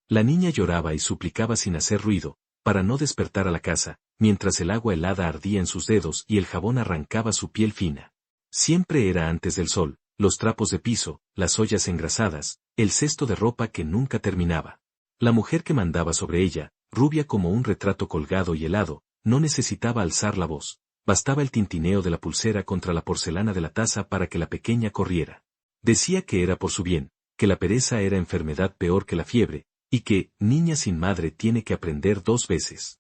La niña lloraba y suplicaba sin hacer ruido, para no despertar a la casa, mientras el agua helada ardía en sus dedos y el jabón arrancaba su piel fina. Siempre era antes del sol, los trapos de piso, las ollas engrasadas, el cesto de ropa que nunca terminaba. La mujer que mandaba sobre ella, rubia como un retrato colgado y helado, no necesitaba alzar la voz, bastaba el tintineo de la pulsera contra la porcelana de la taza para que la pequeña corriera. Decía que era por su bien, que la pereza era enfermedad peor que la fiebre, y que, niña sin madre tiene que aprender 2 veces.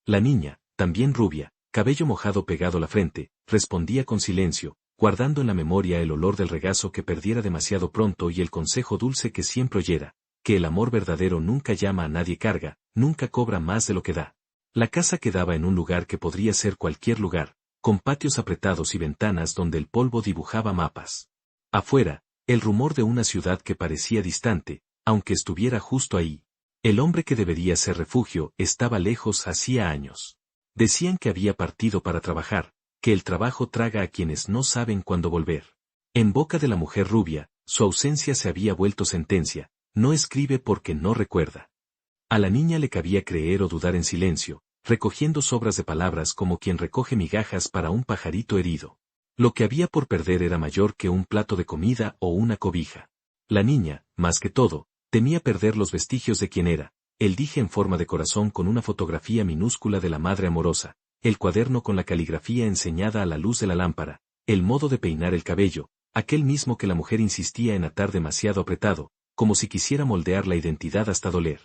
La niña, también rubia, cabello mojado pegado a la frente, respondía con silencio, guardando en la memoria el olor del regazo que perdiera demasiado pronto y el consejo dulce que siempre oyera, que el amor verdadero nunca llama a nadie carga, nunca cobra más de lo que da. La casa quedaba en un lugar que podría ser cualquier lugar, con patios apretados y ventanas donde el polvo dibujaba mapas. Afuera, el rumor de una ciudad que parecía distante, aunque estuviera justo ahí. El hombre que debería ser refugio estaba lejos hacía años. Decían que había partido para trabajar, que el trabajo traga a quienes no saben cuándo volver. En boca de la mujer rubia, su ausencia se había vuelto sentencia, no escribe porque no recuerda. A la niña le cabía creer o dudar en silencio, recogiendo sobras de palabras como quien recoge migajas para un pajarito herido. Lo que había por perder era mayor que un plato de comida o una cobija. La niña, más que todo, temía perder los vestigios de quien era, el dije en forma de corazón con una fotografía minúscula de la madre amorosa, el cuaderno con la caligrafía enseñada a la luz de la lámpara, el modo de peinar el cabello, aquel mismo que la mujer insistía en atar demasiado apretado, como si quisiera moldear la identidad hasta doler.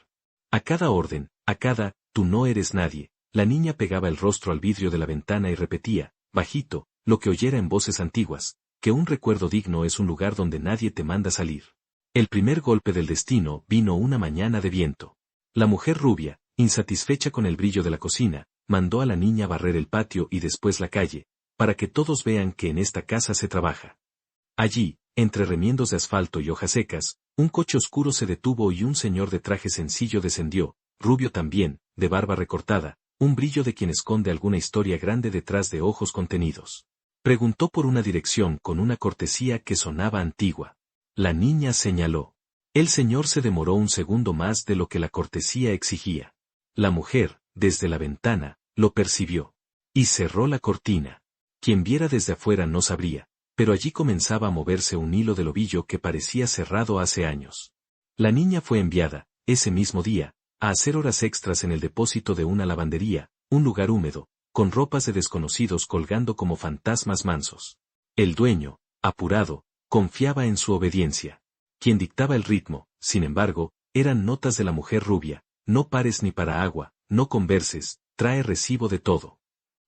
A cada orden, a cada, tú no eres nadie, la niña pegaba el rostro al vidrio de la ventana y repetía, bajito, lo que oyera en voces antiguas, que un recuerdo digno es un lugar donde nadie te manda salir. El primer golpe del destino vino una mañana de viento. La mujer rubia, insatisfecha con el brillo de la cocina, mandó a la niña barrer el patio y después la calle, para que todos vean que en esta casa se trabaja. Allí, entre remiendos de asfalto y hojas secas, un coche oscuro se detuvo y un señor de traje sencillo descendió, rubio también, de barba recortada, un brillo de quien esconde alguna historia grande detrás de ojos contenidos. Preguntó por una dirección con una cortesía que sonaba antigua. La niña señaló. El señor se demoró un segundo más de lo que la cortesía exigía. La mujer, desde la ventana, lo percibió. Y cerró la cortina. Quien viera desde afuera no sabría, pero allí comenzaba a moverse un hilo del ovillo que parecía cerrado hace años. La niña fue enviada, ese mismo día, a hacer horas extras en el depósito de una lavandería, un lugar húmedo, con ropas de desconocidos colgando como fantasmas mansos. El dueño, apurado, confiaba en su obediencia. Quien dictaba el ritmo, sin embargo, eran notas de la mujer rubia, no pares ni para agua, no converses, trae recibo de todo.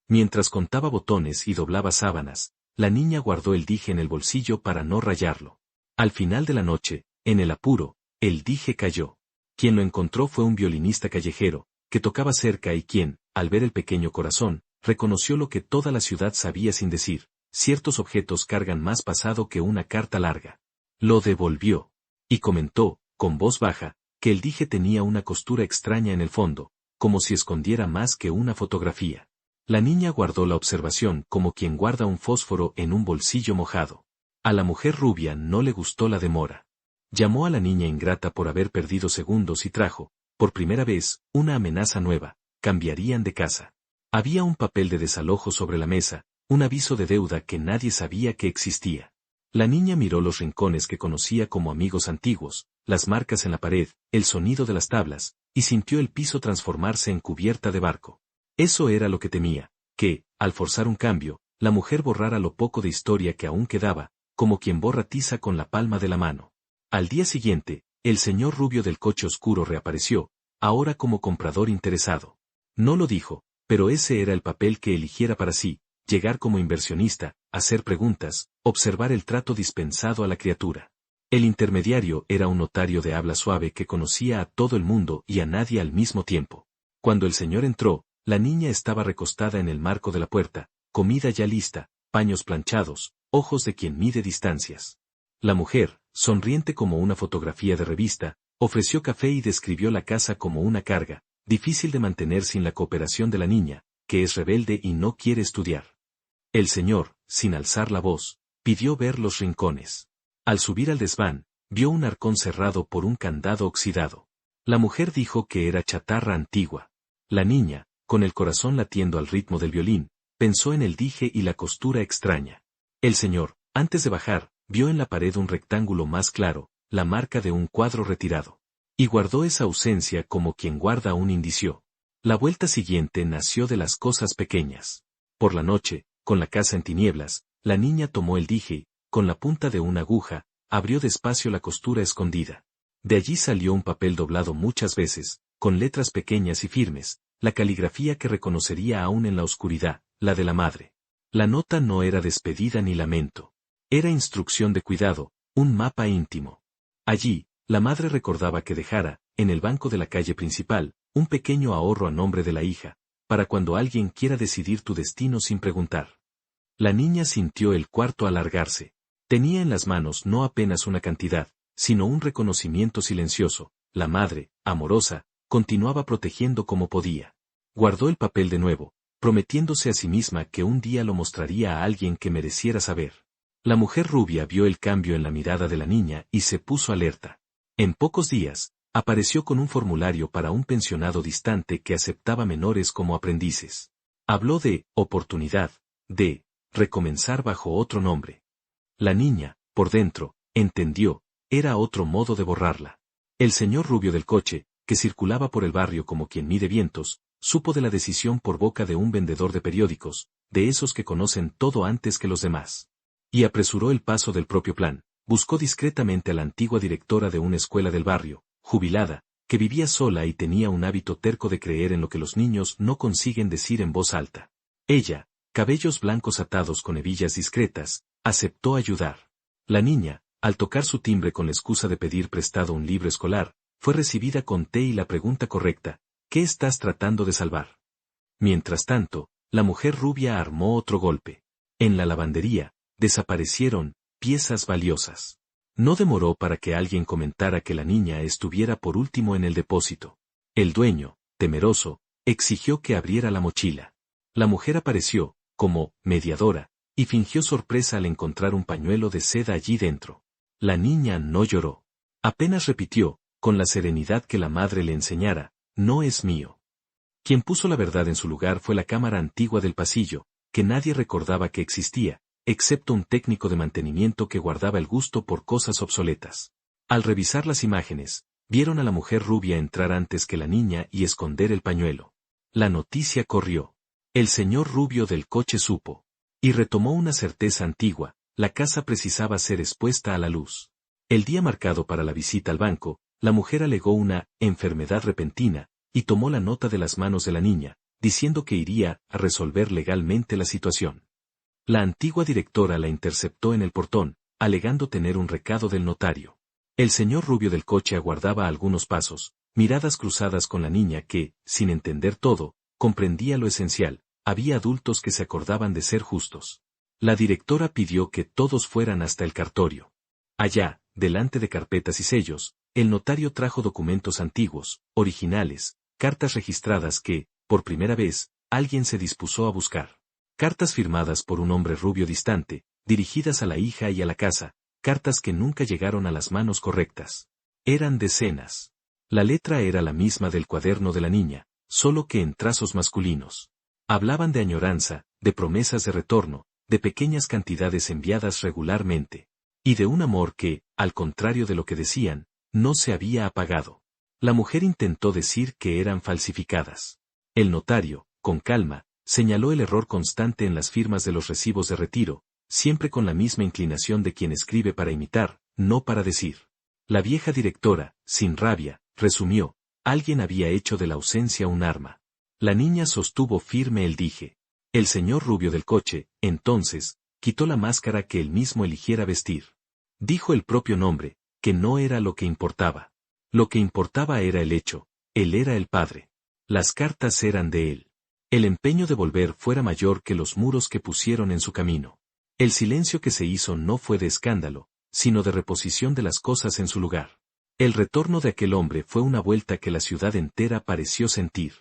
Mientras contaba botones y doblaba sábanas, la niña guardó el dije en el bolsillo para no rayarlo. Al final de la noche, en el apuro, el dije cayó. Quien lo encontró fue un violinista callejero, que tocaba cerca y quien, al ver el pequeño corazón, reconoció lo que toda la ciudad sabía sin decir, ciertos objetos cargan más pasado que una carta larga. Lo devolvió. Y comentó, con voz baja, que el dije tenía una costura extraña en el fondo, como si escondiera más que una fotografía. La niña guardó la observación como quien guarda un fósforo en un bolsillo mojado. A la mujer rubia no le gustó la demora. Llamó a la niña ingrata por haber perdido segundos y trajo, por primera vez, una amenaza nueva: cambiarían de casa. Había un papel de desalojo sobre la mesa, un aviso de deuda que nadie sabía que existía. La niña miró los rincones que conocía como amigos antiguos, las marcas en la pared, el sonido de las tablas, y sintió el piso transformarse en cubierta de barco. Eso era lo que temía, que, al forzar un cambio, la mujer borrara lo poco de historia que aún quedaba, como quien borra tiza con la palma de la mano. Al día siguiente, el señor rubio del coche oscuro reapareció, ahora como comprador interesado. No lo dijo, pero ese era el papel que eligiera para sí: llegar como inversionista, hacer preguntas, observar el trato dispensado a la criatura. El intermediario era un notario de habla suave que conocía a todo el mundo y a nadie al mismo tiempo. Cuando el señor entró, la niña estaba recostada en el marco de la puerta, comida ya lista, paños planchados, ojos de quien mide distancias. La mujer, sonriente como una fotografía de revista, ofreció café y describió la casa como una carga, difícil de mantener sin la cooperación de la niña, que es rebelde y no quiere estudiar. El señor, sin alzar la voz, pidió ver los rincones. Al subir al desván, vio un arcón cerrado por un candado oxidado. La mujer dijo que era chatarra antigua. La niña, con el corazón latiendo al ritmo del violín, pensó en el dije y la costura extraña. El señor, antes de bajar, vio en la pared un rectángulo más claro, la marca de un cuadro retirado. Y guardó esa ausencia como quien guarda un indicio. La vuelta siguiente nació de las cosas pequeñas. Por la noche, con la casa en tinieblas, la niña tomó el dije y, con la punta de una aguja, abrió despacio la costura escondida. De allí salió un papel doblado muchas veces, con letras pequeñas y firmes, la caligrafía que reconocería aún en la oscuridad, la de la madre. La nota no era despedida ni lamento. Era instrucción de cuidado, un mapa íntimo. Allí, la madre recordaba que dejara, en el banco de la calle principal, un pequeño ahorro a nombre de la hija, para cuando alguien quiera decidir tu destino sin preguntar. La niña sintió el cuarto alargarse. Tenía en las manos no apenas una cantidad, sino un reconocimiento silencioso. La madre, amorosa, continuaba protegiendo como podía. Guardó el papel de nuevo, prometiéndose a sí misma que un día lo mostraría a alguien que mereciera saber. La mujer rubia vio el cambio en la mirada de la niña y se puso alerta. En pocos días, apareció con un formulario para un pensionado distante que aceptaba menores como aprendices. Habló de oportunidad, de recomenzar bajo otro nombre. La niña, por dentro, entendió, era otro modo de borrarla. El señor rubio del coche, que circulaba por el barrio como quien mide vientos, supo de la decisión por boca de un vendedor de periódicos, de esos que conocen todo antes que los demás. Y apresuró el paso del propio plan, buscó discretamente a la antigua directora de una escuela del barrio, jubilada, que vivía sola y tenía un hábito terco de creer en lo que los niños no consiguen decir en voz alta. Ella, cabellos blancos atados con hebillas discretas, aceptó ayudar. La niña, al tocar su timbre con la excusa de pedir prestado un libro escolar, fue recibida con té y la pregunta correcta, ¿qué estás tratando de salvar? Mientras tanto, la mujer rubia armó otro golpe. En la lavandería, desaparecieron piezas valiosas. No demoró para que alguien comentara que la niña estuviera por último en el depósito. El dueño, temeroso, exigió que abriera la mochila. La mujer apareció, como mediadora, y fingió sorpresa al encontrar un pañuelo de seda allí dentro. La niña no lloró. Apenas repitió, con la serenidad que la madre le enseñara, no es mío. Quien puso la verdad en su lugar fue la cámara antigua del pasillo, que nadie recordaba que existía, excepto un técnico de mantenimiento que guardaba el gusto por cosas obsoletas. Al revisar las imágenes, vieron a la mujer rubia entrar antes que la niña y esconder el pañuelo. La noticia corrió. El señor rubio del coche supo. Y retomó una certeza antigua, la casa precisaba ser expuesta a la luz. El día marcado para la visita al banco, la mujer alegó una enfermedad repentina, y tomó la nota de las manos de la niña, diciendo que iría a resolver legalmente la situación. La antigua directora la interceptó en el portón, alegando tener un recado del notario. El señor rubio del coche aguardaba algunos pasos, miradas cruzadas con la niña que, sin entender todo, comprendía lo esencial. Había adultos que se acordaban de ser justos. La directora pidió que todos fueran hasta el cartorio. Allá, delante de carpetas y sellos, el notario trajo documentos antiguos, originales, cartas registradas que, por primera vez, alguien se dispuso a buscar. Cartas firmadas por un hombre rubio distante, dirigidas a la hija y a la casa, cartas que nunca llegaron a las manos correctas. Eran decenas. La letra era la misma del cuaderno de la niña, solo que en trazos masculinos. Hablaban de añoranza, de promesas de retorno, de pequeñas cantidades enviadas regularmente. Y de un amor que, al contrario de lo que decían, no se había apagado. La mujer intentó decir que eran falsificadas. El notario, con calma, señaló el error constante en las firmas de los recibos de retiro, siempre con la misma inclinación de quien escribe para imitar, no para decir. La vieja directora, sin rabia, resumió, alguien había hecho de la ausencia un arma. La niña sostuvo firme el dije. El señor rubio del coche, entonces, quitó la máscara que él mismo eligiera vestir. Dijo el propio nombre, que no era lo que importaba. Lo que importaba era el hecho, él era el padre. Las cartas eran de él. El empeño de volver fuera mayor que los muros que pusieron en su camino. El silencio que se hizo no fue de escándalo, sino de reposición de las cosas en su lugar. El retorno de aquel hombre fue una vuelta que la ciudad entera pareció sentir.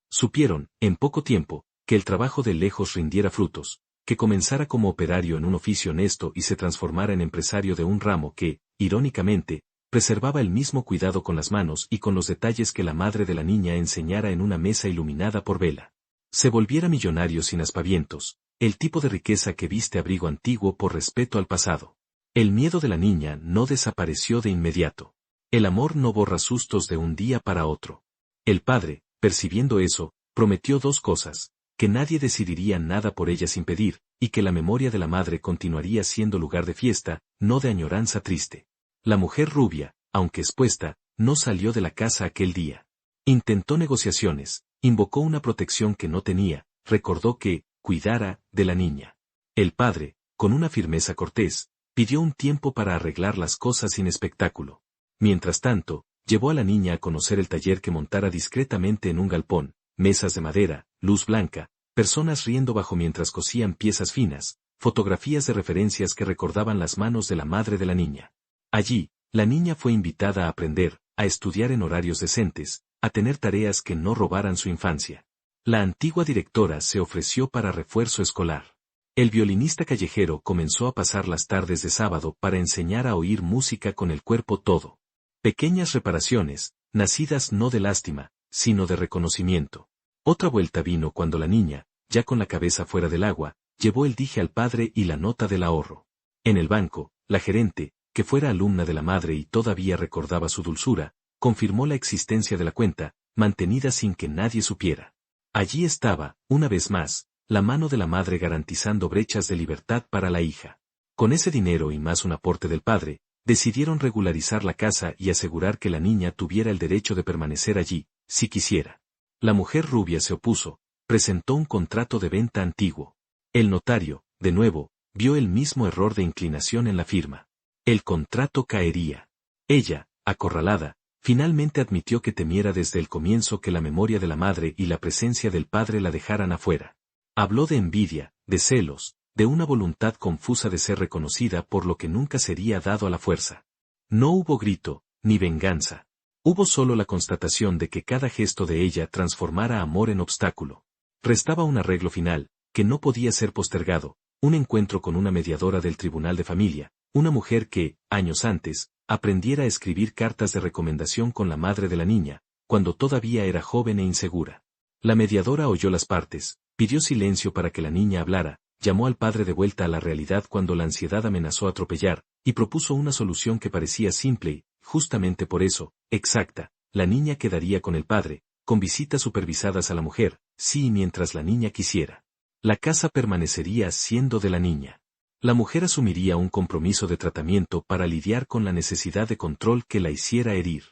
Supieron, en poco tiempo, que el trabajo de lejos rindiera frutos, que comenzara como operario en un oficio honesto y se transformara en empresario de un ramo que, irónicamente, preservaba el mismo cuidado con las manos y con los detalles que la madre de la niña enseñara en una mesa iluminada por vela. Se volviera millonario sin aspavientos, el tipo de riqueza que viste abrigo antiguo por respeto al pasado. El miedo de la niña no desapareció de inmediato. El amor no borra sustos de un día para otro. El padre, percibiendo eso, prometió dos cosas: que nadie decidiría nada por ella sin pedir, y que la memoria de la madre continuaría siendo lugar de fiesta, no de añoranza triste. La mujer rubia, aunque expuesta, no salió de la casa aquel día. Intentó negociaciones, invocó una protección que no tenía, recordó que cuidara de la niña. El padre, con una firmeza cortés, pidió un tiempo para arreglar las cosas sin espectáculo. Mientras tanto, llevó a la niña a conocer el taller que montara discretamente en un galpón, mesas de madera, luz blanca, personas riendo bajo mientras cosían piezas finas, fotografías de referencias que recordaban las manos de la madre de la niña. Allí, la niña fue invitada a aprender, a estudiar en horarios decentes, a tener tareas que no robaran su infancia. La antigua directora se ofreció para refuerzo escolar. El violinista callejero comenzó a pasar las tardes de sábado para enseñar a oír música con el cuerpo todo. Pequeñas reparaciones, nacidas no de lástima, sino de reconocimiento. Otra vuelta vino cuando la niña, ya con la cabeza fuera del agua, llevó el dije al padre y la nota del ahorro. En el banco, la gerente, que fuera alumna de la madre y todavía recordaba su dulzura, confirmó la existencia de la cuenta, mantenida sin que nadie supiera. Allí estaba, una vez más, la mano de la madre garantizando brechas de libertad para la hija. Con ese dinero y más un aporte del padre, decidieron regularizar la casa y asegurar que la niña tuviera el derecho de permanecer allí, si quisiera. La mujer rubia se opuso, presentó un contrato de venta antiguo. El notario, de nuevo, vio el mismo error de inclinación en la firma. El contrato caería. Ella, acorralada, finalmente admitió que temiera desde el comienzo que la memoria de la madre y la presencia del padre la dejaran afuera. Habló de envidia, de celos, de una voluntad confusa de ser reconocida por lo que nunca sería dado a la fuerza. No hubo grito, ni venganza. Hubo solo la constatación de que cada gesto de ella transformara amor en obstáculo. Restaba un arreglo final, que no podía ser postergado, un encuentro con una mediadora del tribunal de familia, una mujer que, años antes, aprendiera a escribir cartas de recomendación con la madre de la niña, cuando todavía era joven e insegura. La mediadora oyó las partes, pidió silencio para que la niña hablara, llamó al padre de vuelta a la realidad cuando la ansiedad amenazó atropellar, y propuso una solución que parecía simple y, justamente por eso, exacta: la niña quedaría con el padre, con visitas supervisadas a la mujer, sí y mientras la niña quisiera. La casa permanecería siendo de la niña. La mujer asumiría un compromiso de tratamiento para lidiar con la necesidad de control que la hiciera herir.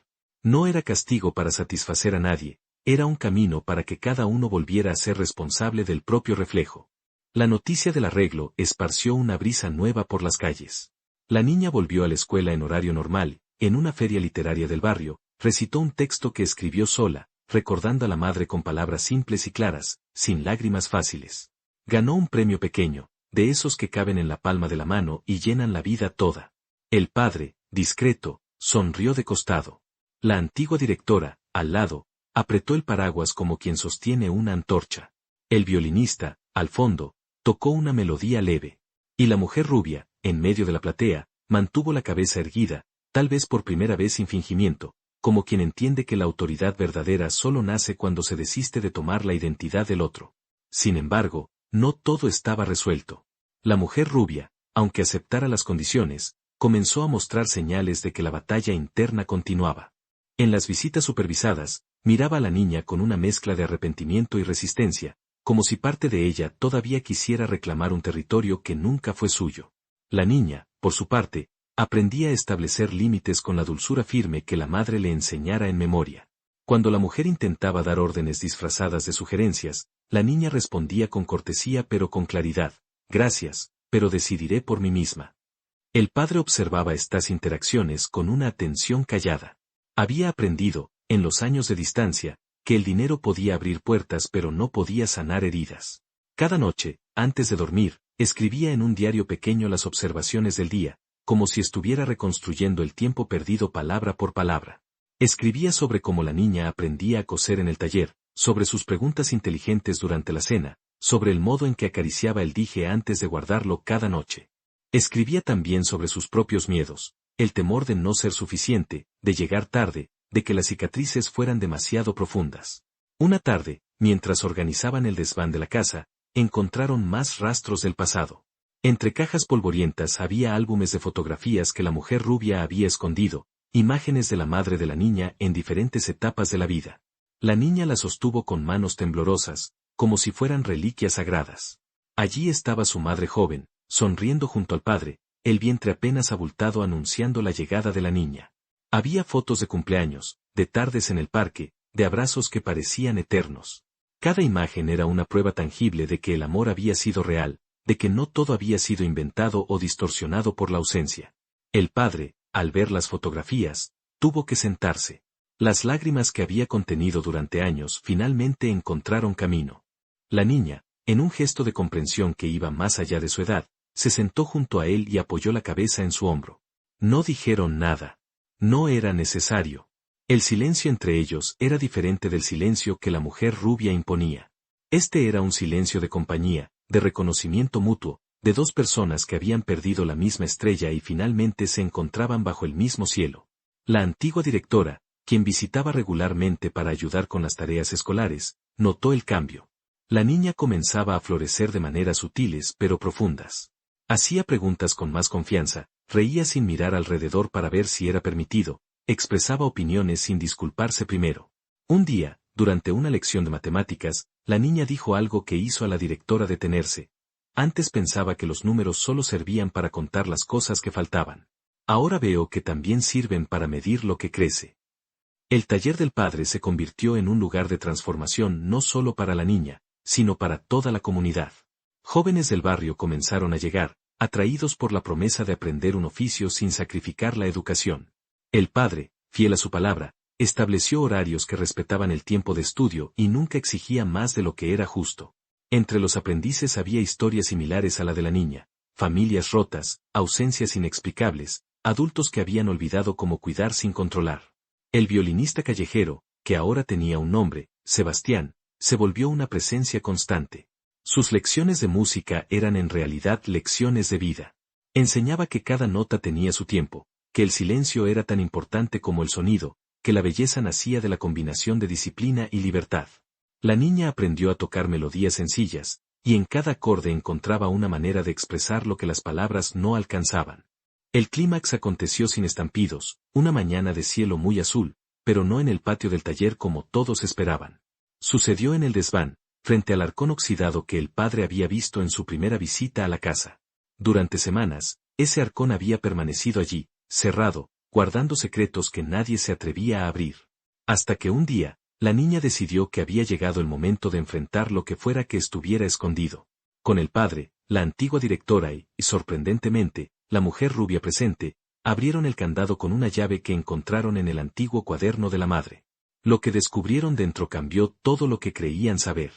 No era castigo para satisfacer a nadie, era un camino para que cada uno volviera a ser responsable del propio reflejo. La noticia del arreglo esparció una brisa nueva por las calles. La niña volvió a la escuela en horario normal, en una feria literaria del barrio, recitó un texto que escribió sola, recordando a la madre con palabras simples y claras, sin lágrimas fáciles. Ganó un premio pequeño, de esos que caben en la palma de la mano y llenan la vida toda. El padre, discreto, sonrió de costado. La antigua directora, al lado, apretó el paraguas como quien sostiene una antorcha. El violinista, al fondo, tocó una melodía leve. Y la mujer rubia, en medio de la platea, mantuvo la cabeza erguida, tal vez por primera vez sin fingimiento, como quien entiende que la autoridad verdadera solo nace cuando se desiste de tomar la identidad del otro. Sin embargo, no todo estaba resuelto. La mujer rubia, aunque aceptara las condiciones, comenzó a mostrar señales de que la batalla interna continuaba. En las visitas supervisadas, miraba a la niña con una mezcla de arrepentimiento y resistencia, como si parte de ella todavía quisiera reclamar un territorio que nunca fue suyo. La niña, por su parte, aprendía a establecer límites con la dulzura firme que la madre le enseñara en memoria. Cuando la mujer intentaba dar órdenes disfrazadas de sugerencias, la niña respondía con cortesía pero con claridad: gracias, pero decidiré por mí misma. El padre observaba estas interacciones con una atención callada. Había aprendido, en los años de distancia, que el dinero podía abrir puertas pero no podía sanar heridas. Cada noche, antes de dormir, escribía en un diario pequeño las observaciones del día, como si estuviera reconstruyendo el tiempo perdido palabra por palabra. Escribía sobre cómo la niña aprendía a coser en el taller, sobre sus preguntas inteligentes durante la cena, sobre el modo en que acariciaba el dije antes de guardarlo cada noche. Escribía también sobre sus propios miedos, el temor de no ser suficiente, de llegar tarde, de que las cicatrices fueran demasiado profundas. Una tarde, mientras organizaban el desván de la casa, encontraron más rastros del pasado. Entre cajas polvorientas había álbumes de fotografías que la mujer rubia había escondido, imágenes de la madre de la niña en diferentes etapas de la vida. La niña las sostuvo con manos temblorosas, como si fueran reliquias sagradas. Allí estaba su madre joven, sonriendo junto al padre, el vientre apenas abultado anunciando la llegada de la niña. Había fotos de cumpleaños, de tardes en el parque, de abrazos que parecían eternos. Cada imagen era una prueba tangible de que el amor había sido real, de que no todo había sido inventado o distorsionado por la ausencia. El padre, al ver las fotografías, tuvo que sentarse. Las lágrimas que había contenido durante años finalmente encontraron camino. La niña, en un gesto de comprensión que iba más allá de su edad, se sentó junto a él y apoyó la cabeza en su hombro. No dijeron nada. No era necesario. El silencio entre ellos era diferente del silencio que la mujer rubia imponía. Este era un silencio de compañía, de reconocimiento mutuo, de dos personas que habían perdido la misma estrella y finalmente se encontraban bajo el mismo cielo. La antigua directora, quien visitaba regularmente para ayudar con las tareas escolares, notó el cambio. La niña comenzaba a florecer de maneras sutiles pero profundas. Hacía preguntas con más confianza, reía sin mirar alrededor para ver si era permitido, expresaba opiniones sin disculparse primero. Un día, durante una lección de matemáticas, la niña dijo algo que hizo a la directora detenerse. Antes pensaba que los números solo servían para contar las cosas que faltaban. Ahora veo que también sirven para medir lo que crece. El taller del padre se convirtió en un lugar de transformación no solo para la niña, sino para toda la comunidad. Jóvenes del barrio comenzaron a llegar, atraídos por la promesa de aprender un oficio sin sacrificar la educación. El padre, fiel a su palabra, estableció horarios que respetaban el tiempo de estudio y nunca exigía más de lo que era justo. Entre los aprendices había historias similares a la de la niña, familias rotas, ausencias inexplicables, adultos que habían olvidado cómo cuidar sin controlar. El violinista callejero, que ahora tenía un nombre, Sebastián, se volvió una presencia constante. Sus lecciones de música eran en realidad lecciones de vida. Enseñaba que cada nota tenía su tiempo, que el silencio era tan importante como el sonido, que la belleza nacía de la combinación de disciplina y libertad. La niña aprendió a tocar melodías sencillas, y en cada acorde encontraba una manera de expresar lo que las palabras no alcanzaban. El clímax aconteció sin estampidos, una mañana de cielo muy azul, pero no en el patio del taller como todos esperaban. Sucedió en el desván, frente al arcón oxidado que el padre había visto en su primera visita a la casa. Durante semanas, ese arcón había permanecido allí, cerrado, guardando secretos que nadie se atrevía a abrir. Hasta que un día, la niña decidió que había llegado el momento de enfrentar lo que fuera que estuviera escondido. Con el padre, la antigua directora y, sorprendentemente, la mujer rubia presente, abrieron el candado con una llave que encontraron en el antiguo cuaderno de la madre. Lo que descubrieron dentro cambió todo lo que creían saber.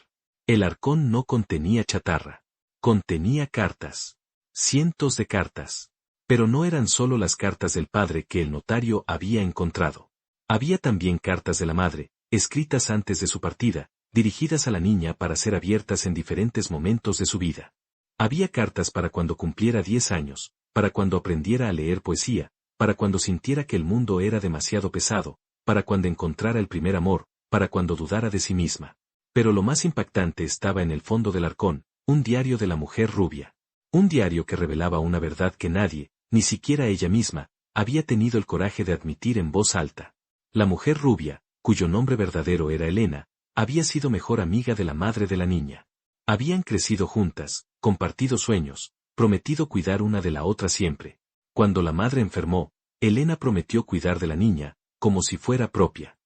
El arcón no contenía chatarra. Contenía cartas. Cientos de cartas. Pero no eran solo las cartas del padre que el notario había encontrado. Había también cartas de la madre, escritas antes de su partida, dirigidas a la niña para ser abiertas en diferentes momentos de su vida. Había cartas para cuando cumpliera 10 años, para cuando aprendiera a leer poesía, para cuando sintiera que el mundo era demasiado pesado, para cuando encontrara el primer amor, para cuando dudara de sí misma. Pero lo más impactante estaba en el fondo del arcón, un diario de la mujer rubia. Un diario que revelaba una verdad que nadie, ni siquiera ella misma, había tenido el coraje de admitir en voz alta. La mujer rubia, cuyo nombre verdadero era Elena, había sido mejor amiga de la madre de la niña. Habían crecido juntas, compartido sueños, prometido cuidar una de la otra siempre. Cuando la madre enfermó, Elena prometió cuidar de la niña, como si fuera propia.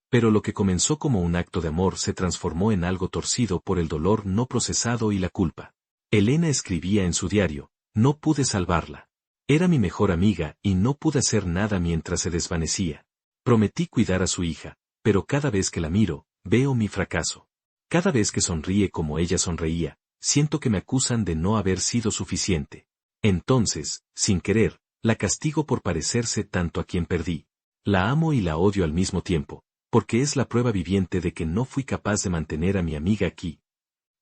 Pero lo que comenzó como un acto de amor se transformó en algo torcido por el dolor no procesado y la culpa. Elena escribía en su diario, no pude salvarla. Era mi mejor amiga y no pude hacer nada mientras se desvanecía. Prometí cuidar a su hija, pero cada vez que la miro, veo mi fracaso. Cada vez que sonríe como ella sonreía, siento que me acusan de no haber sido suficiente. Entonces, sin querer, la castigo por parecerse tanto a quien perdí. La amo y la odio al mismo tiempo, porque es la prueba viviente de que no fui capaz de mantener a mi amiga aquí.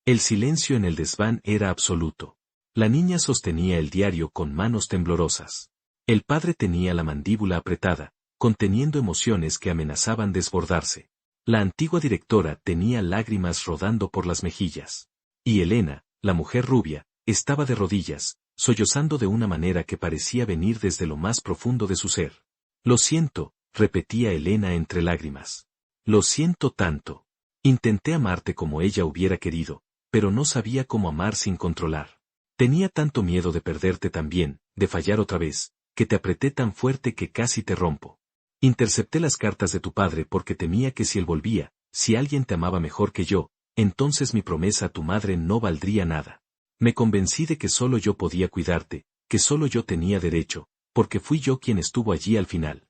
El silencio en el desván era absoluto. La niña sostenía el diario con manos temblorosas. El padre tenía la mandíbula apretada, conteniendo emociones que amenazaban desbordarse. La antigua directora tenía lágrimas rodando por las mejillas. Y Elena, la mujer rubia, estaba de rodillas, sollozando de una manera que parecía venir desde lo más profundo de su ser. Lo siento, repetía Elena entre lágrimas. Lo siento tanto. Intenté amarte como ella hubiera querido, pero no sabía cómo amar sin controlar. Tenía tanto miedo de perderte también, de fallar otra vez, que te apreté tan fuerte que casi te rompo. Intercepté las cartas de tu padre porque temía que si él volvía, si alguien te amaba mejor que yo, entonces mi promesa a tu madre no valdría nada. Me convencí de que solo yo podía cuidarte, que solo yo tenía derecho, porque fui yo quien estuvo allí al final.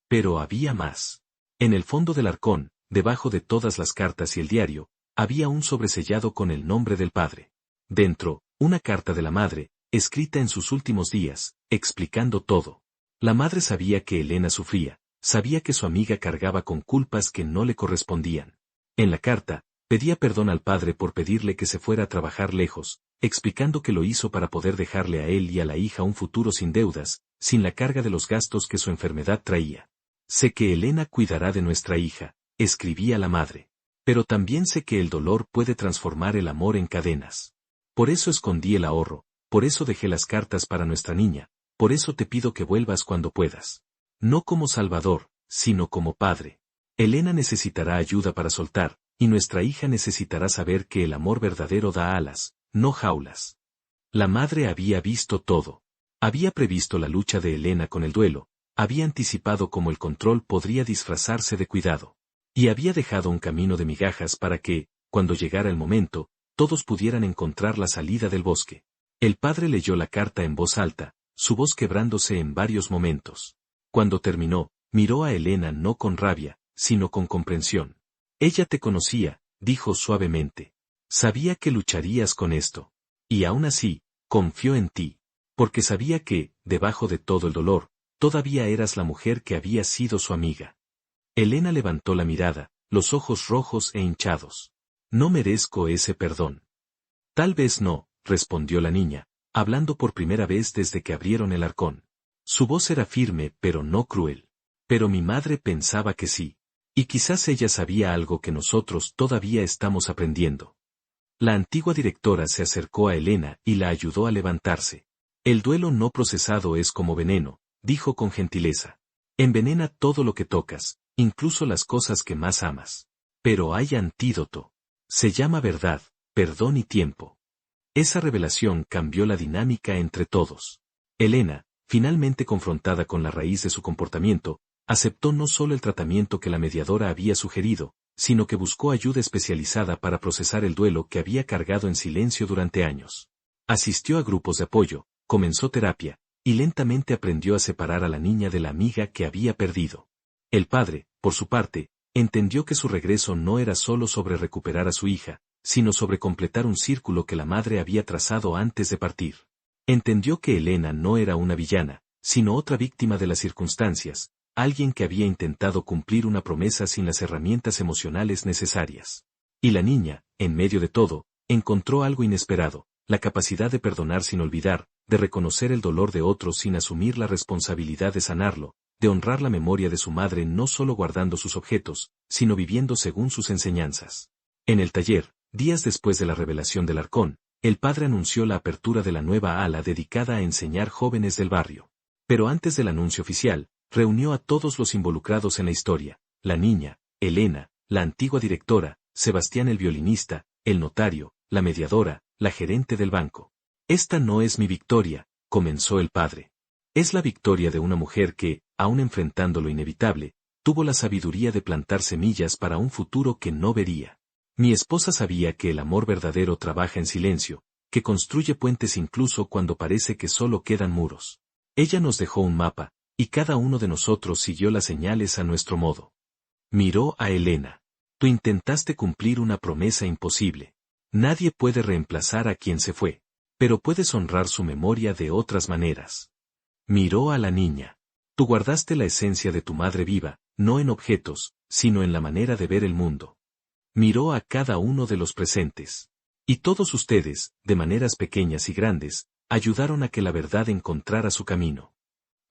Pero había más. En el fondo del arcón, debajo de todas las cartas y el diario, había un sobresellado con el nombre del padre. Dentro, una carta de la madre, escrita en sus últimos días, explicando todo. La madre sabía que Elena sufría, sabía que su amiga cargaba con culpas que no le correspondían. En la carta, pedía perdón al padre por pedirle que se fuera a trabajar lejos, explicando que lo hizo para poder dejarle a él y a la hija un futuro sin deudas, sin la carga de los gastos que su enfermedad traía. Sé que Elena cuidará de nuestra hija, escribía la madre. Pero también sé que el dolor puede transformar el amor en cadenas. Por eso escondí el ahorro, por eso dejé las cartas para nuestra niña, por eso te pido que vuelvas cuando puedas. No como salvador, sino como padre. Elena necesitará ayuda para soltar, y nuestra hija necesitará saber que el amor verdadero da alas, no jaulas. La madre había visto todo. Había previsto la lucha de Elena con el duelo, había anticipado cómo el control podría disfrazarse de cuidado. Y había dejado un camino de migajas para que, cuando llegara el momento, todos pudieran encontrar la salida del bosque. El padre leyó la carta en voz alta, su voz quebrándose en varios momentos. Cuando terminó, miró a Elena no con rabia, sino con comprensión. Ella te conocía, dijo suavemente. Sabía que lucharías con esto. Y aún así, confió en ti. Porque sabía que, debajo de todo el dolor, todavía eras la mujer que había sido su amiga. Elena levantó la mirada, los ojos rojos e hinchados. No merezco ese perdón. Tal vez no, respondió la niña, hablando por primera vez desde que abrieron el arcón. Su voz era firme pero no cruel. Pero mi madre pensaba que sí. Y quizás ella sabía algo que nosotros todavía estamos aprendiendo. La antigua directora se acercó a Elena y la ayudó a levantarse. El duelo no procesado es como veneno, dijo con gentileza. Envenena todo lo que tocas, incluso las cosas que más amas. Pero hay antídoto. Se llama verdad, perdón y tiempo. Esa revelación cambió la dinámica entre todos. Elena, finalmente confrontada con la raíz de su comportamiento, aceptó no solo el tratamiento que la mediadora había sugerido, sino que buscó ayuda especializada para procesar el duelo que había cargado en silencio durante años. Asistió a grupos de apoyo, comenzó terapia, y lentamente aprendió a separar a la niña de la amiga que había perdido. El padre, por su parte, entendió que su regreso no era solo sobre recuperar a su hija, sino sobre completar un círculo que la madre había trazado antes de partir. Entendió que Elena no era una villana, sino otra víctima de las circunstancias, alguien que había intentado cumplir una promesa sin las herramientas emocionales necesarias. Y la niña, en medio de todo, encontró algo inesperado, la capacidad de perdonar sin olvidar, de reconocer el dolor de otros sin asumir la responsabilidad de sanarlo, de honrar la memoria de su madre no solo guardando sus objetos, sino viviendo según sus enseñanzas. En el taller, días después de la revelación del arcón, el padre anunció la apertura de la nueva ala dedicada a enseñar jóvenes del barrio. Pero antes del anuncio oficial, reunió a todos los involucrados en la historia, la niña, Elena, la antigua directora, Sebastián el violinista, el notario, la mediadora, la gerente del banco. Esta no es mi victoria, comenzó el padre. Es la victoria de una mujer que, aun enfrentando lo inevitable, tuvo la sabiduría de plantar semillas para un futuro que no vería. Mi esposa sabía que el amor verdadero trabaja en silencio, que construye puentes incluso cuando parece que solo quedan muros. Ella nos dejó un mapa, y cada uno de nosotros siguió las señales a nuestro modo. Miró a Elena. Tú intentaste cumplir una promesa imposible. Nadie puede reemplazar a quien se fue, pero puedes honrar su memoria de otras maneras. Miró a la niña. Tú guardaste la esencia de tu madre viva, no en objetos, sino en la manera de ver el mundo. Miró a cada uno de los presentes. Y todos ustedes, de maneras pequeñas y grandes, ayudaron a que la verdad encontrara su camino.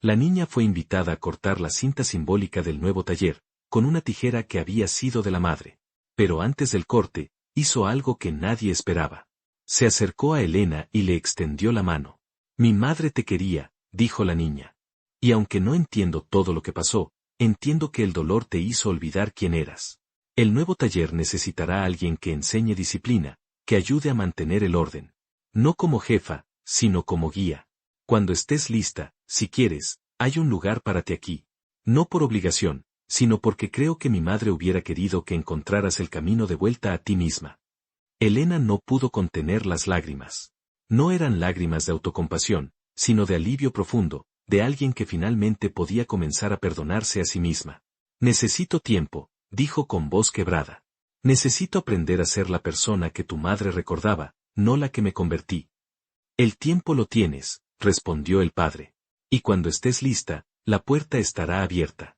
La niña fue invitada a cortar la cinta simbólica del nuevo taller, con una tijera que había sido de la madre. Pero antes del corte, hizo algo que nadie esperaba. Se acercó a Elena y le extendió la mano. Mi madre te quería, dijo la niña. Y aunque no entiendo todo lo que pasó, entiendo que el dolor te hizo olvidar quién eras. El nuevo taller necesitará a alguien que enseñe disciplina, que ayude a mantener el orden. No como jefa, sino como guía. Cuando estés lista, si quieres, hay un lugar para ti aquí. No por obligación, sino porque creo que mi madre hubiera querido que encontraras el camino de vuelta a ti misma. Elena no pudo contener las lágrimas. No eran lágrimas de autocompasión, sino de alivio profundo, de alguien que finalmente podía comenzar a perdonarse a sí misma. Necesito tiempo, dijo con voz quebrada. Necesito aprender a ser la persona que tu madre recordaba, no la que me convertí. El tiempo lo tienes, respondió el padre. Y cuando estés lista, la puerta estará abierta.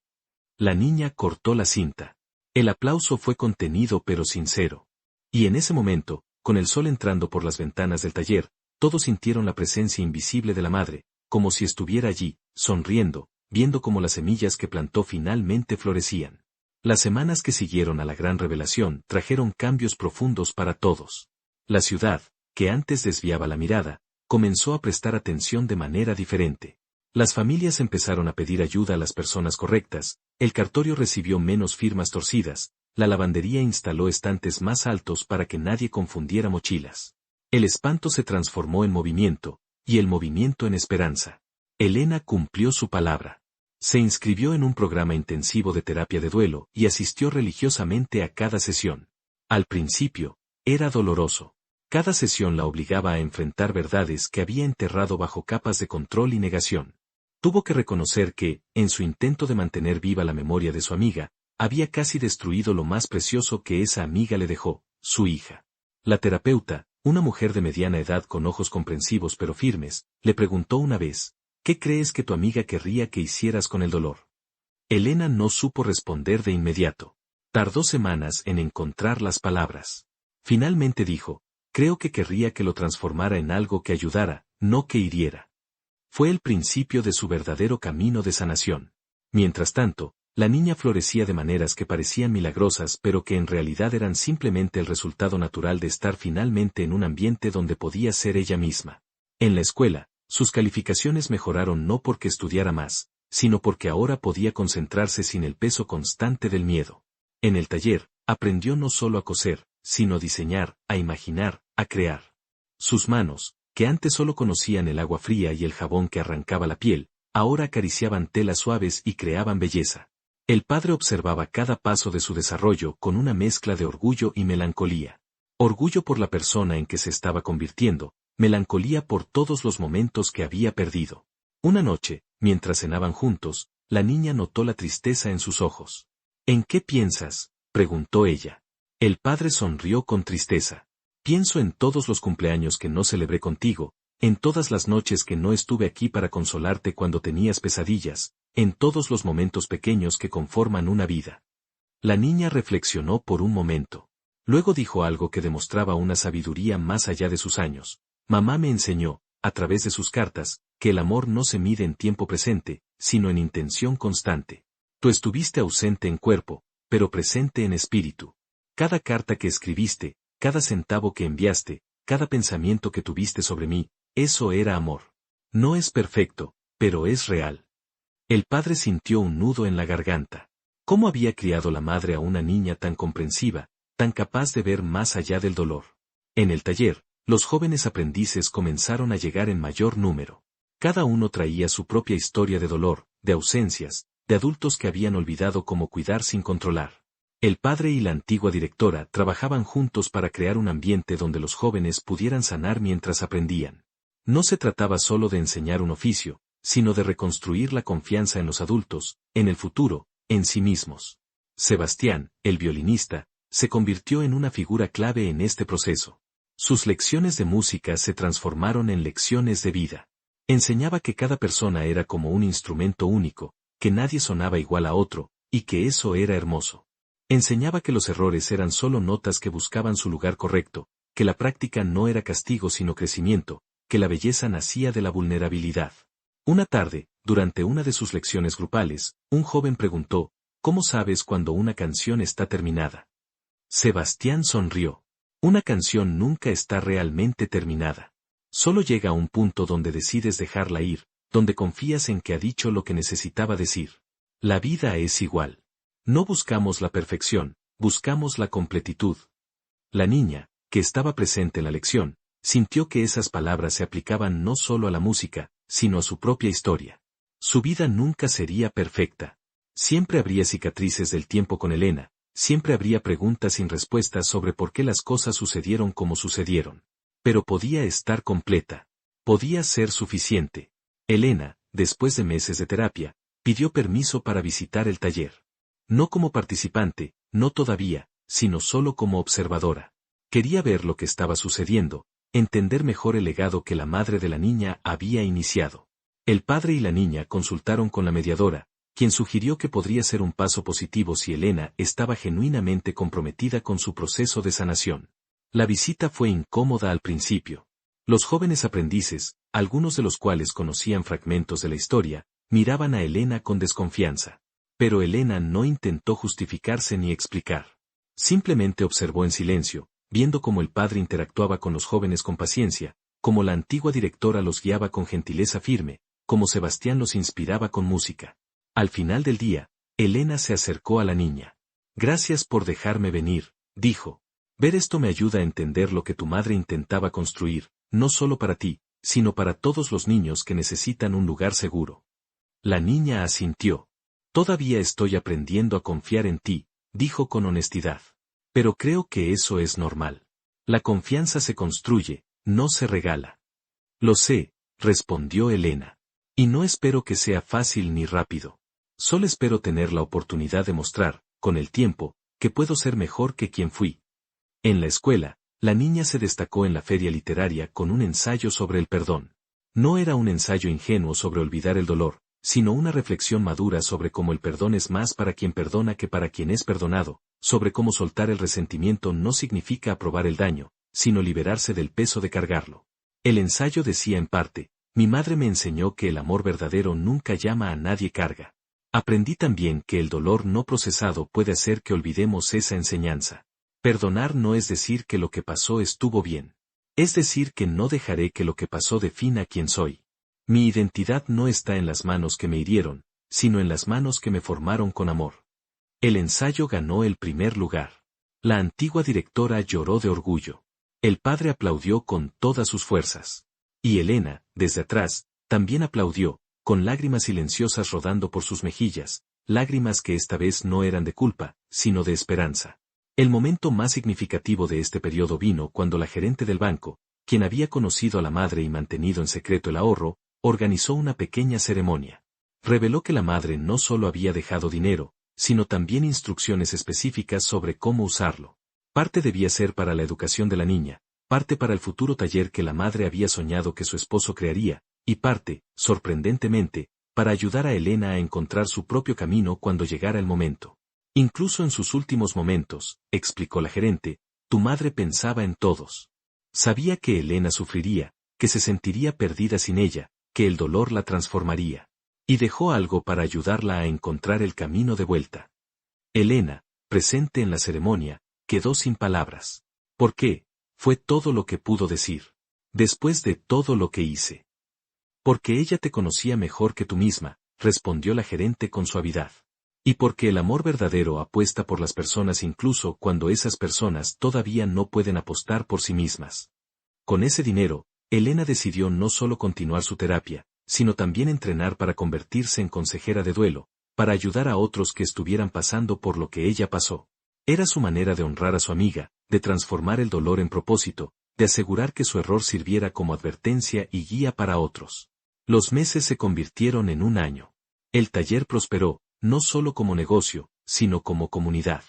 La niña cortó la cinta. El aplauso fue contenido pero sincero. Y en ese momento, con el sol entrando por las ventanas del taller, todos sintieron la presencia invisible de la madre, como si estuviera allí, sonriendo, viendo cómo las semillas que plantó finalmente florecían. Las semanas que siguieron a la gran revelación trajeron cambios profundos para todos. La ciudad, que antes desviaba la mirada, comenzó a prestar atención de manera diferente. Las familias empezaron a pedir ayuda a las personas correctas, el cartorio recibió menos firmas torcidas, la lavandería instaló estantes más altos para que nadie confundiera mochilas. El espanto se transformó en movimiento, y el movimiento en esperanza. Elena cumplió su palabra. Se inscribió en un programa intensivo de terapia de duelo y asistió religiosamente a cada sesión. Al principio, era doloroso. Cada sesión la obligaba a enfrentar verdades que había enterrado bajo capas de control y negación. Tuvo que reconocer que, en su intento de mantener viva la memoria de su amiga, había casi destruido lo más precioso que esa amiga le dejó, su hija. La terapeuta, una mujer de mediana edad con ojos comprensivos pero firmes, le preguntó una vez, ¿qué crees que tu amiga querría que hicieras con el dolor? Elena no supo responder de inmediato. Tardó semanas en encontrar las palabras. Finalmente dijo, creo que querría que lo transformara en algo que ayudara, no que hiriera. Fue el principio de su verdadero camino de sanación. Mientras tanto, la niña florecía de maneras que parecían milagrosas pero que en realidad eran simplemente el resultado natural de estar finalmente en un ambiente donde podía ser ella misma. En la escuela, sus calificaciones mejoraron no porque estudiara más, sino porque ahora podía concentrarse sin el peso constante del miedo. En el taller, aprendió no solo a coser, sino a diseñar, a imaginar, a crear. Sus manos, que antes solo conocían el agua fría y el jabón que arrancaba la piel, ahora acariciaban telas suaves y creaban belleza. El padre observaba cada paso de su desarrollo con una mezcla de orgullo y melancolía. Orgullo por la persona en que se estaba convirtiendo, melancolía por todos los momentos que había perdido. Una noche, mientras cenaban juntos, la niña notó la tristeza en sus ojos. ¿En qué piensas?, preguntó ella. El padre sonrió con tristeza. Pienso en todos los cumpleaños que no celebré contigo, en todas las noches que no estuve aquí para consolarte cuando tenías pesadillas, en todos los momentos pequeños que conforman una vida. La niña reflexionó por un momento. Luego dijo algo que demostraba una sabiduría más allá de sus años. Mamá me enseñó, a través de sus cartas, que el amor no se mide en tiempo presente, sino en intención constante. Tú estuviste ausente en cuerpo, pero presente en espíritu. Cada carta que escribiste, cada centavo que enviaste, cada pensamiento que tuviste sobre mí, eso era amor. No es perfecto, pero es real. El padre sintió un nudo en la garganta. ¿Cómo había criado la madre a una niña tan comprensiva, tan capaz de ver más allá del dolor? En el taller, los jóvenes aprendices comenzaron a llegar en mayor número. Cada uno traía su propia historia de dolor, de ausencias, de adultos que habían olvidado cómo cuidar sin controlar. El padre y la antigua directora trabajaban juntos para crear un ambiente donde los jóvenes pudieran sanar mientras aprendían. No se trataba solo de enseñar un oficio, sino de reconstruir la confianza en los adultos, en el futuro, en sí mismos. Sebastián, el violinista, se convirtió en una figura clave en este proceso. Sus lecciones de música se transformaron en lecciones de vida. Enseñaba que cada persona era como un instrumento único, que nadie sonaba igual a otro, y que eso era hermoso. Enseñaba que los errores eran solo notas que buscaban su lugar correcto, que la práctica no era castigo sino crecimiento, que la belleza nacía de la vulnerabilidad. Una tarde, durante una de sus lecciones grupales, un joven preguntó, ¿cómo sabes cuando una canción está terminada? Sebastián sonrió. Una canción nunca está realmente terminada. Solo llega a un punto donde decides dejarla ir, donde confías en que ha dicho lo que necesitaba decir. La vida es igual. No buscamos la perfección, buscamos la completitud. La niña, que estaba presente en la lección, sintió que esas palabras se aplicaban no solo a la música, sino a su propia historia. Su vida nunca sería perfecta. Siempre habría cicatrices del tiempo con Elena, siempre habría preguntas sin respuestas sobre por qué las cosas sucedieron como sucedieron. Pero podía estar completa. Podía ser suficiente. Elena, después de meses de terapia, pidió permiso para visitar el taller. No como participante, no todavía, sino solo como observadora. Quería ver lo que estaba sucediendo, entender mejor el legado que la madre de la niña había iniciado. El padre y la niña consultaron con la mediadora, quien sugirió que podría ser un paso positivo si Elena estaba genuinamente comprometida con su proceso de sanación. La visita fue incómoda al principio. Los jóvenes aprendices, algunos de los cuales conocían fragmentos de la historia, miraban a Elena con desconfianza. Pero Elena no intentó justificarse ni explicar. Simplemente observó en silencio, viendo cómo el padre interactuaba con los jóvenes con paciencia, cómo la antigua directora los guiaba con gentileza firme, cómo Sebastián los inspiraba con música. Al final del día, Elena se acercó a la niña. Gracias por dejarme venir, dijo. Ver esto me ayuda a entender lo que tu madre intentaba construir, no solo para ti, sino para todos los niños que necesitan un lugar seguro. La niña asintió. Todavía estoy aprendiendo a confiar en ti, dijo con honestidad. Pero creo que eso es normal. La confianza se construye, no se regala. Lo sé, respondió Elena. Y no espero que sea fácil ni rápido. Solo espero tener la oportunidad de mostrar, con el tiempo, que puedo ser mejor que quien fui. En la escuela, la niña se destacó en la feria literaria con un ensayo sobre el perdón. No era un ensayo ingenuo sobre olvidar el dolor, sino una reflexión madura sobre cómo el perdón es más para quien perdona que para quien es perdonado, sobre cómo soltar el resentimiento no significa aprobar el daño, sino liberarse del peso de cargarlo. El ensayo decía en parte, mi madre me enseñó que el amor verdadero nunca llama a nadie carga. Aprendí también que el dolor no procesado puede hacer que olvidemos esa enseñanza. Perdonar no es decir que lo que pasó estuvo bien. Es decir que no dejaré que lo que pasó defina quién soy. Mi identidad no está en las manos que me hirieron, sino en las manos que me formaron con amor. El ensayo ganó el primer lugar. La antigua directora lloró de orgullo. El padre aplaudió con todas sus fuerzas. Y Elena, desde atrás, también aplaudió, con lágrimas silenciosas rodando por sus mejillas, lágrimas que esta vez no eran de culpa, sino de esperanza. El momento más significativo de este periodo vino cuando la gerente del banco, quien había conocido a la madre y mantenido en secreto el ahorro, organizó una pequeña ceremonia. Reveló que la madre no solo había dejado dinero, sino también instrucciones específicas sobre cómo usarlo. Parte debía ser para la educación de la niña, parte para el futuro taller que la madre había soñado que su esposo crearía, y parte, sorprendentemente, para ayudar a Elena a encontrar su propio camino cuando llegara el momento. Incluso en sus últimos momentos, explicó la gerente, tu madre pensaba en todos. Sabía que Elena sufriría, que se sentiría perdida sin ella, que el dolor la transformaría. Y dejó algo para ayudarla a encontrar el camino de vuelta. Elena, presente en la ceremonia, quedó sin palabras. ¿Por qué? Fue todo lo que pudo decir. Después de todo lo que hice. Porque ella te conocía mejor que tú misma, respondió la gerente con suavidad. Y porque el amor verdadero apuesta por las personas incluso cuando esas personas todavía no pueden apostar por sí mismas. Con ese dinero, Elena decidió no solo continuar su terapia, sino también entrenar para convertirse en consejera de duelo, para ayudar a otros que estuvieran pasando por lo que ella pasó. Era su manera de honrar a su amiga, de transformar el dolor en propósito, de asegurar que su error sirviera como advertencia y guía para otros. Los meses se convirtieron en un año. El taller prosperó, no solo como negocio, sino como comunidad.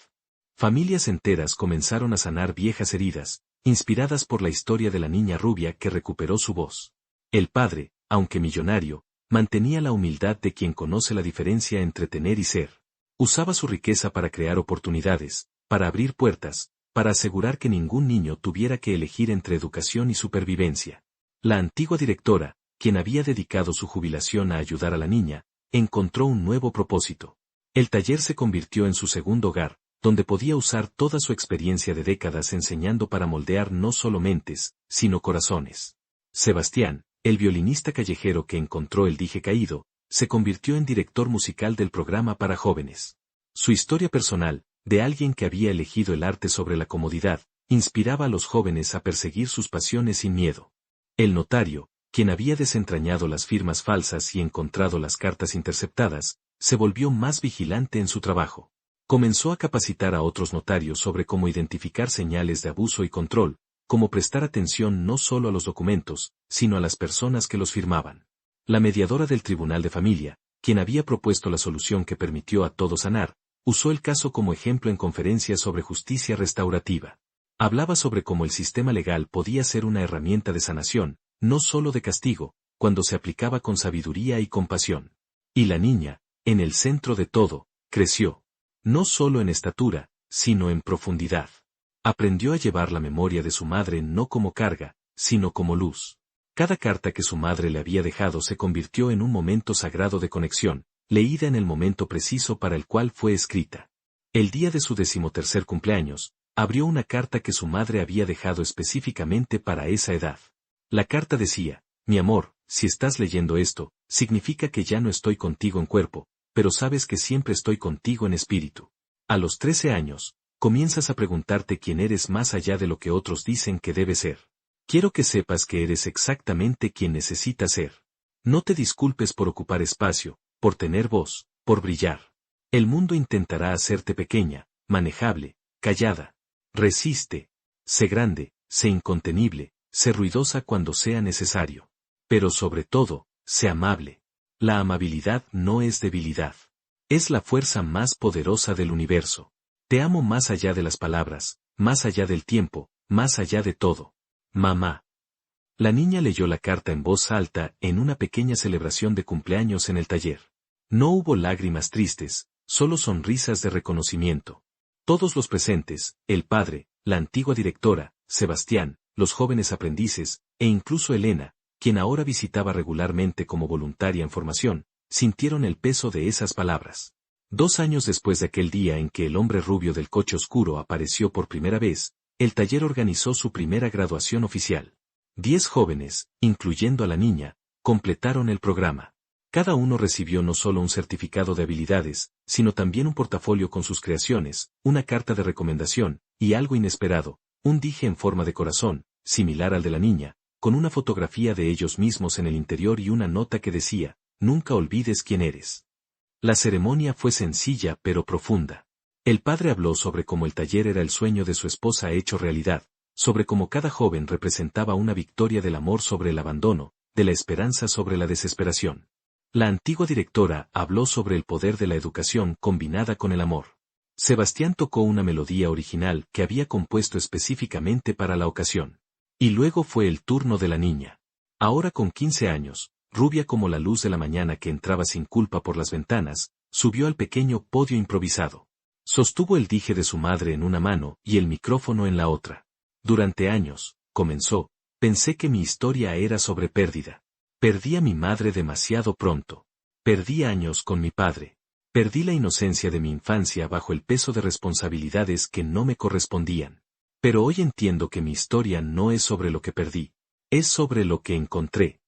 Familias enteras comenzaron a sanar viejas heridas, inspiradas por la historia de la niña rubia que recuperó su voz. El padre, aunque millonario, mantenía la humildad de quien conoce la diferencia entre tener y ser. Usaba su riqueza para crear oportunidades, para abrir puertas, para asegurar que ningún niño tuviera que elegir entre educación y supervivencia. La antigua directora, quien había dedicado su jubilación a ayudar a la niña, encontró un nuevo propósito. El taller se convirtió en su segundo hogar, donde podía usar toda su experiencia de décadas enseñando para moldear no solo mentes, sino corazones. Sebastián, el violinista callejero que encontró el dije caído, se convirtió en director musical del programa para jóvenes. Su historia personal, de alguien que había elegido el arte sobre la comodidad, inspiraba a los jóvenes a perseguir sus pasiones sin miedo. El notario, quien había desentrañado las firmas falsas y encontrado las cartas interceptadas, se volvió más vigilante en su trabajo. Comenzó a capacitar a otros notarios sobre cómo identificar señales de abuso y control, cómo prestar atención no solo a los documentos, sino a las personas que los firmaban. La mediadora del Tribunal de Familia, quien había propuesto la solución que permitió a todos sanar, usó el caso como ejemplo en conferencias sobre justicia restaurativa. Hablaba sobre cómo el sistema legal podía ser una herramienta de sanación, no solo de castigo, cuando se aplicaba con sabiduría y compasión. Y la niña, en el centro de todo, creció. No solo en estatura, sino en profundidad. Aprendió a llevar la memoria de su madre no como carga, sino como luz. Cada carta que su madre le había dejado se convirtió en un momento sagrado de conexión, leída en el momento preciso para el cual fue escrita. El día de su 13º cumpleaños, abrió una carta que su madre había dejado específicamente para esa edad. La carta decía: mi amor, si estás leyendo esto, significa que ya no estoy contigo en cuerpo, pero sabes que siempre estoy contigo en espíritu. A los 13 años, comienzas a preguntarte quién eres más allá de lo que otros dicen que debes ser. Quiero que sepas que eres exactamente quien necesitas ser. No te disculpes por ocupar espacio, por tener voz, por brillar. El mundo intentará hacerte pequeña, manejable, callada. Resiste. Sé grande, sé incontenible, sé ruidosa cuando sea necesario. Pero sobre todo, sé amable. La amabilidad no es debilidad. Es la fuerza más poderosa del universo. Te amo más allá de las palabras, más allá del tiempo, más allá de todo. Mamá. La niña leyó la carta en voz alta en una pequeña celebración de cumpleaños en el taller. No hubo lágrimas tristes, solo sonrisas de reconocimiento. Todos los presentes, el padre, la antigua directora, Sebastián, los jóvenes aprendices, e incluso Elena, quien ahora visitaba regularmente como voluntaria en formación, sintieron el peso de esas palabras. 2 años después de aquel día en que el hombre rubio del coche oscuro apareció por primera vez, el taller organizó su primera graduación oficial. 10 jóvenes, incluyendo a la niña, completaron el programa. Cada uno recibió no solo un certificado de habilidades, sino también un portafolio con sus creaciones, una carta de recomendación, y algo inesperado, un dije en forma de corazón, similar al de la niña, con una fotografía de ellos mismos en el interior y una nota que decía: nunca olvides quién eres. La ceremonia fue sencilla pero profunda. El padre habló sobre cómo el taller era el sueño de su esposa hecho realidad, sobre cómo cada joven representaba una victoria del amor sobre el abandono, de la esperanza sobre la desesperación. La antigua directora habló sobre el poder de la educación combinada con el amor. Sebastián tocó una melodía original que había compuesto específicamente para la ocasión. Y luego fue el turno de la niña. Ahora con 15 años, rubia como la luz de la mañana que entraba sin culpa por las ventanas, subió al pequeño podio improvisado. Sostuvo el dije de su madre en una mano y el micrófono en la otra. Durante años, comenzó, pensé que mi historia era sobre pérdida. Perdí a mi madre demasiado pronto. Perdí años con mi padre. Perdí la inocencia de mi infancia bajo el peso de responsabilidades que no me correspondían. Pero hoy entiendo que mi historia no es sobre lo que perdí, es sobre lo que encontré.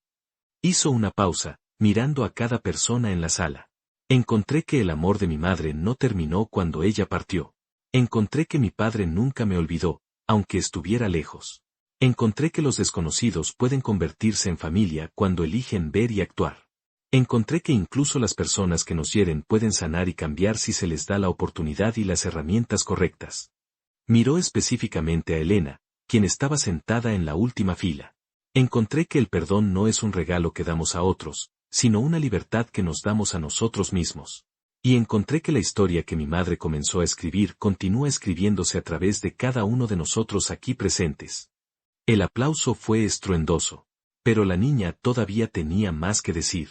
Hizo una pausa, mirando a cada persona en la sala. Encontré que el amor de mi madre no terminó cuando ella partió. Encontré que mi padre nunca me olvidó, aunque estuviera lejos. Encontré que los desconocidos pueden convertirse en familia cuando eligen ver y actuar. Encontré que incluso las personas que nos hieren pueden sanar y cambiar si se les da la oportunidad y las herramientas correctas. Miró específicamente a Elena, quien estaba sentada en la última fila. Encontré que el perdón no es un regalo que damos a otros, sino una libertad que nos damos a nosotros mismos. Y encontré que la historia que mi madre comenzó a escribir continúa escribiéndose a través de cada uno de nosotros aquí presentes. El aplauso fue estruendoso. Pero la niña todavía tenía más que decir.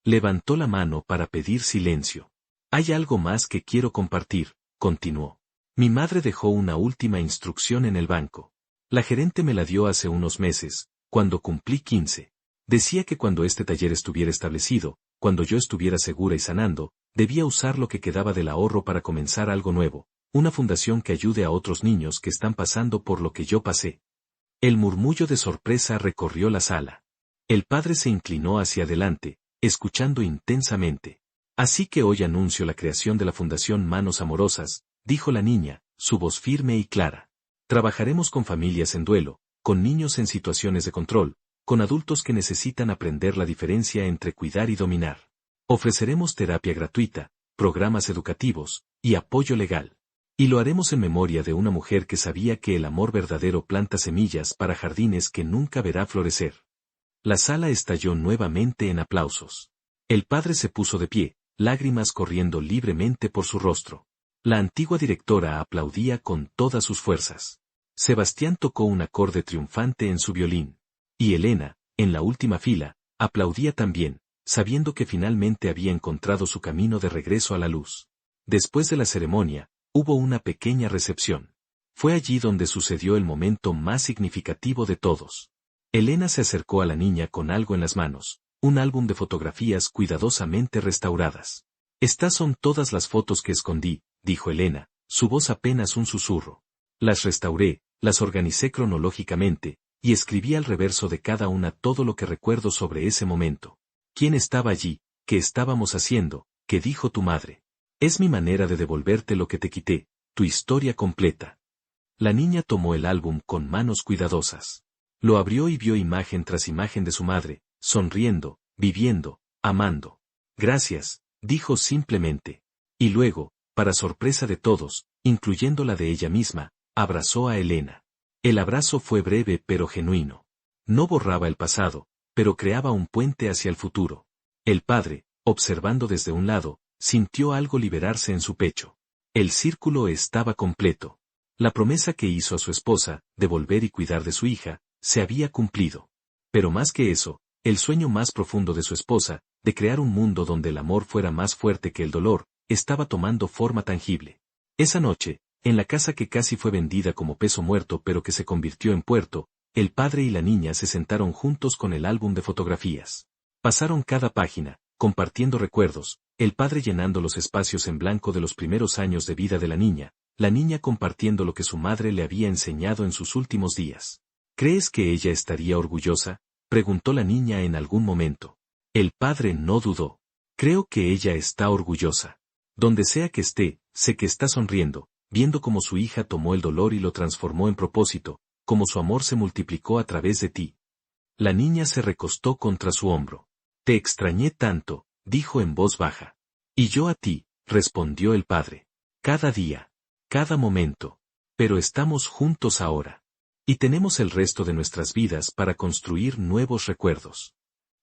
Levantó la mano para pedir silencio. Hay algo más que quiero compartir, continuó. Mi madre dejó una última instrucción en el banco. La gerente me la dio hace unos meses, cuando cumplí 15. Decía que cuando este taller estuviera establecido, cuando yo estuviera segura y sanando, debía usar lo que quedaba del ahorro para comenzar algo nuevo, una fundación que ayude a otros niños que están pasando por lo que yo pasé. El murmullo de sorpresa recorrió la sala. El padre se inclinó hacia adelante, escuchando intensamente. Así que hoy anuncio la creación de la Fundación Manos Amorosas, dijo la niña, su voz firme y clara. Trabajaremos con familias en duelo, con niños en situaciones de control, con adultos que necesitan aprender la diferencia entre cuidar y dominar. Ofreceremos terapia gratuita, programas educativos, y apoyo legal. Y lo haremos en memoria de una mujer que sabía que el amor verdadero planta semillas para jardines que nunca verá florecer. La sala estalló nuevamente en aplausos. El padre se puso de pie, lágrimas corriendo libremente por su rostro. La antigua directora aplaudía con todas sus fuerzas. Sebastián tocó un acorde triunfante en su violín. Y Elena, en la última fila, aplaudía también, sabiendo que finalmente había encontrado su camino de regreso a la luz. Después de la ceremonia, hubo una pequeña recepción. Fue allí donde sucedió el momento más significativo de todos. Elena se acercó a la niña con algo en las manos, un álbum de fotografías cuidadosamente restauradas. Estas son todas las fotos que escondí, dijo Elena, su voz apenas un susurro. Las restauré, las organicé cronológicamente, y escribí al reverso de cada una todo lo que recuerdo sobre ese momento. ¿Quién estaba allí? ¿Qué estábamos haciendo? ¿Qué dijo tu madre? Es mi manera de devolverte lo que te quité, tu historia completa. La niña tomó el álbum con manos cuidadosas. Lo abrió y vio imagen tras imagen de su madre, sonriendo, viviendo, amando. Gracias, dijo simplemente. Y luego, para sorpresa de todos, incluyendo la de ella misma, abrazó a Elena. El abrazo fue breve pero genuino. No borraba el pasado, pero creaba un puente hacia el futuro. El padre, observando desde un lado, sintió algo liberarse en su pecho. El círculo estaba completo. La promesa que hizo a su esposa, de volver y cuidar de su hija, se había cumplido. Pero más que eso, el sueño más profundo de su esposa, de crear un mundo donde el amor fuera más fuerte que el dolor, estaba tomando forma tangible. Esa noche, en la casa que casi fue vendida como peso muerto pero que se convirtió en puerto, el padre y la niña se sentaron juntos con el álbum de fotografías. Pasaron cada página, compartiendo recuerdos, el padre llenando los espacios en blanco de los primeros años de vida de la niña compartiendo lo que su madre le había enseñado en sus últimos días. ¿Crees que ella estaría orgullosa?, preguntó la niña en algún momento. El padre no dudó. Creo que ella está orgullosa. Donde sea que esté, sé que está sonriendo, viendo cómo su hija tomó el dolor y lo transformó en propósito, cómo su amor se multiplicó a través de ti. La niña se recostó contra su hombro. Te extrañé tanto, dijo en voz baja. Y yo a ti, respondió el padre. Cada día. Cada momento. Pero estamos juntos ahora. Y tenemos el resto de nuestras vidas para construir nuevos recuerdos.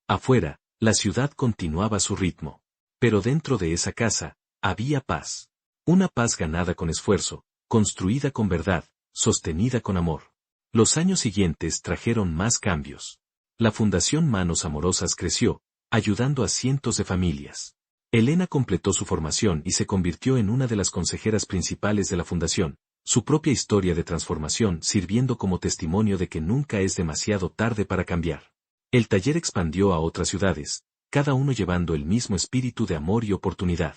Afuera, la ciudad continuaba su ritmo. Pero dentro de esa casa, había paz. Una paz ganada con esfuerzo, construida con verdad, sostenida con amor. Los años siguientes trajeron más cambios. La Fundación Manos Amorosas creció, ayudando a cientos de familias. Elena completó su formación y se convirtió en una de las consejeras principales de la fundación, su propia historia de transformación sirviendo como testimonio de que nunca es demasiado tarde para cambiar. El taller expandió a otras ciudades, cada uno llevando el mismo espíritu de amor y oportunidad.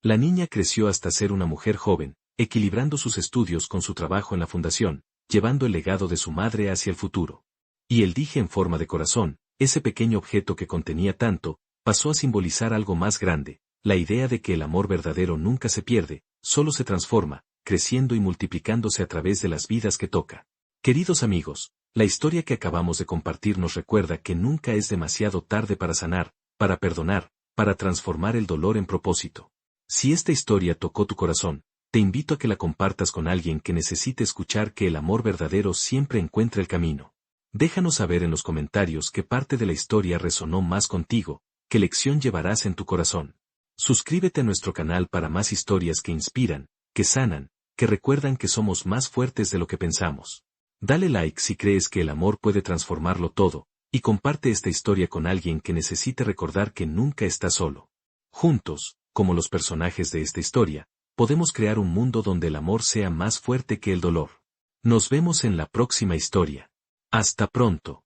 La niña creció hasta ser una mujer joven, equilibrando sus estudios con su trabajo en la fundación, llevando el legado de su madre hacia el futuro. Y el dije en forma de corazón, ese pequeño objeto que contenía tanto, pasó a simbolizar algo más grande, la idea de que el amor verdadero nunca se pierde, solo se transforma, creciendo y multiplicándose a través de las vidas que toca. Queridos amigos, la historia que acabamos de compartir nos recuerda que nunca es demasiado tarde para sanar, para perdonar, para transformar el dolor en propósito. Si esta historia tocó tu corazón, te invito a que la compartas con alguien que necesite escuchar que el amor verdadero siempre encuentra el camino. Déjanos saber en los comentarios qué parte de la historia resonó más contigo, qué lección llevarás en tu corazón. Suscríbete a nuestro canal para más historias que inspiran, que sanan, que recuerdan que somos más fuertes de lo que pensamos. Dale like si crees que el amor puede transformarlo todo, y comparte esta historia con alguien que necesite recordar que nunca está solo. Juntos, como los personajes de esta historia, podemos crear un mundo donde el amor sea más fuerte que el dolor. Nos vemos en la próxima historia. Hasta pronto.